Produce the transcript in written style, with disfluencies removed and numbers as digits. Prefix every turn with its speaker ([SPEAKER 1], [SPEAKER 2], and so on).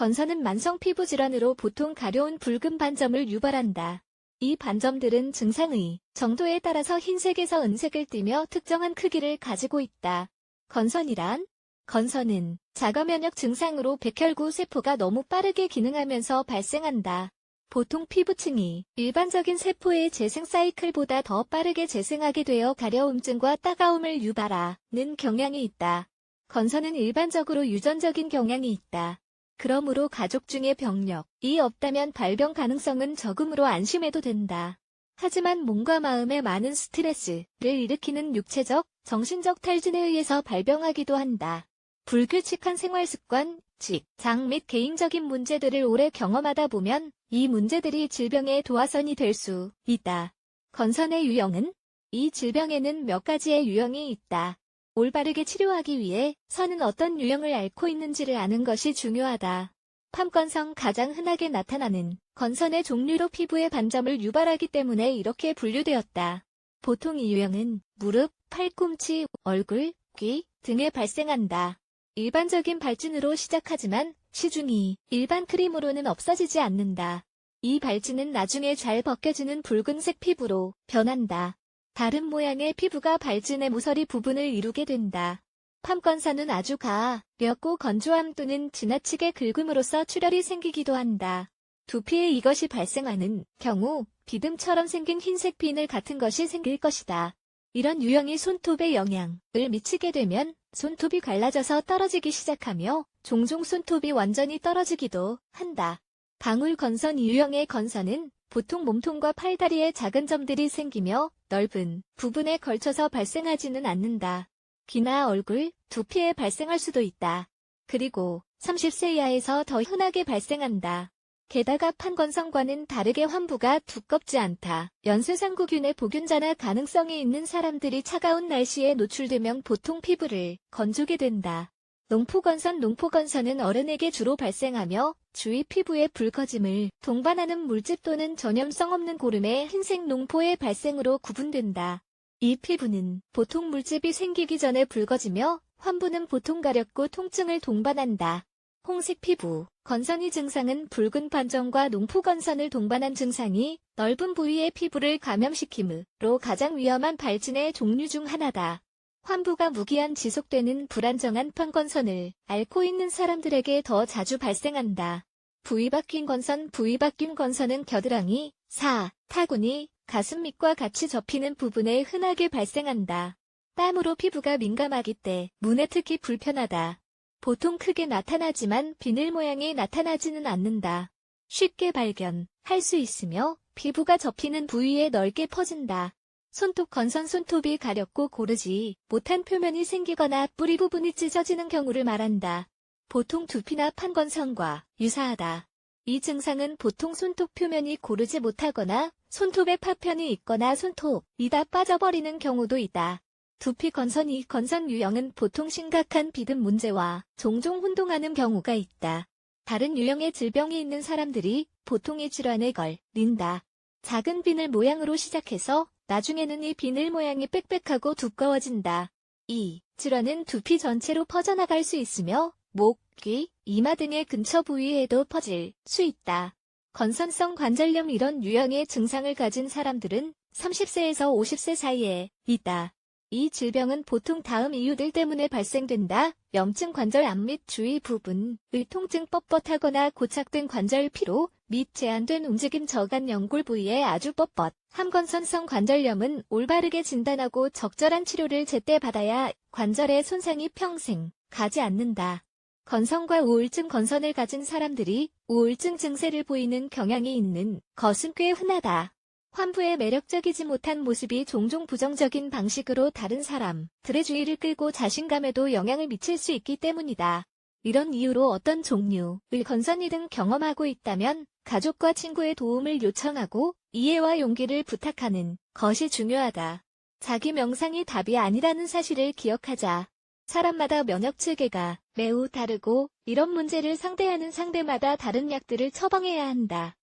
[SPEAKER 1] 건선은 만성 피부 질환으로 보통 가려운 붉은 반점을 유발한다. 이 반점들은 증상의 정도에 따라서 흰색에서 은색을 띠며 특정한 크기를 가지고 있다. 건선이란? 건선은 자가면역 증상으로 백혈구 세포가 너무 빠르게 기능하면서 발생한다. 보통 피부층이 일반적인 세포의 재생 사이클보다 더 빠르게 재생하게 되어 가려움증과 따가움을 유발하는 경향이 있다. 건선은 일반적으로 유전적인 경향이 있다. 그러므로 가족 중에 병력이 없다면 발병 가능성은 적음으로 안심해도 된다. 하지만 몸과 마음에 많은 스트레스를 일으키는 육체적, 정신적 탈진에 의해서 발병하기도 한다. 불규칙한 생활습관, 직장 및 개인적인 문제들을 오래 경험하다 보면 이 문제들이 질병의 도화선이 될 수 있다. 건선의 유형은? 이 질병에는 몇 가지의 유형이 있다. 올바르게 치료하기 위해 선은 어떤 유형을 앓고 있는지를 아는 것이 중요하다. 팜건성 가장 흔하게 나타나는 건선의 종류로 피부의 반점을 유발하기 때문에 이렇게 분류되었다. 보통 이 유형은 무릎, 팔꿈치, 얼굴, 귀 등에 발생한다. 일반적인 발진으로 시작하지만 시중이 일반 크림으로는 없어지지 않는다. 이 발진은 나중에 잘 벗겨지는 붉은색 피부로 변한다. 다른 모양의 피부가 발진의 모서리 부분을 이루게 된다. 팜건선은 아주 가렵고 건조함 또는 지나치게 긁음으로써 출혈이 생기기도 한다. 두피에 이것이 발생하는 경우 비듬처럼 생긴 흰색 비늘 같은 것이 생길 것이다. 이런 유형이 손톱에 영향을 미치게 되면 손톱이 갈라져서 떨어지기 시작하며 종종 손톱이 완전히 떨어지기도 한다. 방울건선 유형의 건선은 보통 몸통과 팔다리에 작은 점들이 생기며 넓은 부분에 걸쳐서 발생하지는 않는다. 귀나 얼굴, 두피에 발생할 수도 있다. 그리고 30세 이하에서 더 흔하게 발생한다. 게다가 판건성과는 다르게 환부가 두껍지 않다. 연쇄상구균의 보균자나 가능성이 있는 사람들이 차가운 날씨에 노출되면 보통 피부를 건조게 된다. 농포건선은 어른에게 주로 발생하며 주위 피부의 붉어짐을 동반하는 물집 또는 전염성 없는 고름의 흰색 농포의 발생으로 구분된다. 이 피부는 보통 물집이 생기기 전에 붉어지며 환부는 보통 가렵고 통증을 동반한다. 홍색 피부, 건선이 증상은 붉은 반점과 농포건선을 동반한 증상이 넓은 부위의 피부를 감염시키므로 가장 위험한 발진의 종류 중 하나다. 환부가 무기한 지속되는 불안정한 판건선을 앓고 있는 사람들에게 더 자주 발생한다. 부위바뀐 건선은 겨드랑이, 타구니, 가슴 밑과 같이 접히는 부분에 흔하게 발생한다. 땀으로 피부가 민감하기 때문에 특히 불편하다. 보통 크게 나타나지만 비늘 모양이 나타나지는 않는다. 쉽게 발견할 수 있으며 피부가 접히는 부위에 넓게 퍼진다. 손톱 건선 손톱이 가렵고 고르지 못한 표면이 생기거나 뿌리 부분이 찢어지는 경우를 말한다. 보통 두피나 판건선과 유사하다. 이 증상은 보통 손톱 표면이 고르지 못하거나 손톱에 파편이 있거나 손톱이 다 빠져버리는 경우도 있다. 두피 건선 유형은 보통 심각한 비듬 문제와 종종 혼동하는 경우가 있다. 다른 유형의 질병이 있는 사람들이 보통 이 질환에 걸린다. 작은 비늘 모양으로 시작해서 나중에는 이 비늘 모양이 빽빽하고 두꺼워진다. 이 질환은 두피 전체로 퍼져나갈 수 있으며 목, 귀, 이마 등의 근처 부위에도 퍼질 수 있다. 건선성 관절염 이런 유형의 증상을 가진 사람들은 30세에서 50세 사이에 있다. 이 질병은 보통 다음 이유들 때문에 발생된다. 염증 관절 앞 및 주위 부분의 통증 뻣뻣하거나 고착된 관절 피로 및 제한된 움직임 저간 연골 부위에 아주 뻣뻣함. 건선성 관절염은 올바르게 진단하고 적절한 치료를 제때 받아야 관절의 손상이 평생 가지 않는다. 건선과 우울증 건선을 가진 사람들이 우울증 증세를 보이는 경향이 있는 것은 꽤 흔하다. 환부의 매력적이지 못한 모습이 종종 부정적인 방식으로 다른 사람들의 주의를 끌고 자신감에도 영향을 미칠 수 있기 때문이다. 이런 이유로 어떤 종류의 건선이든 경험하고 있다면 가족과 친구의 도움을 요청하고 이해와 용기를 부탁하는 것이 중요하다. 자기 명상이 답이 아니라는 사실을 기억하자. 사람마다 면역 체계가 매우 다르고 이런 문제를 상대하는 상대마다 다른 약들을 처방해야 한다.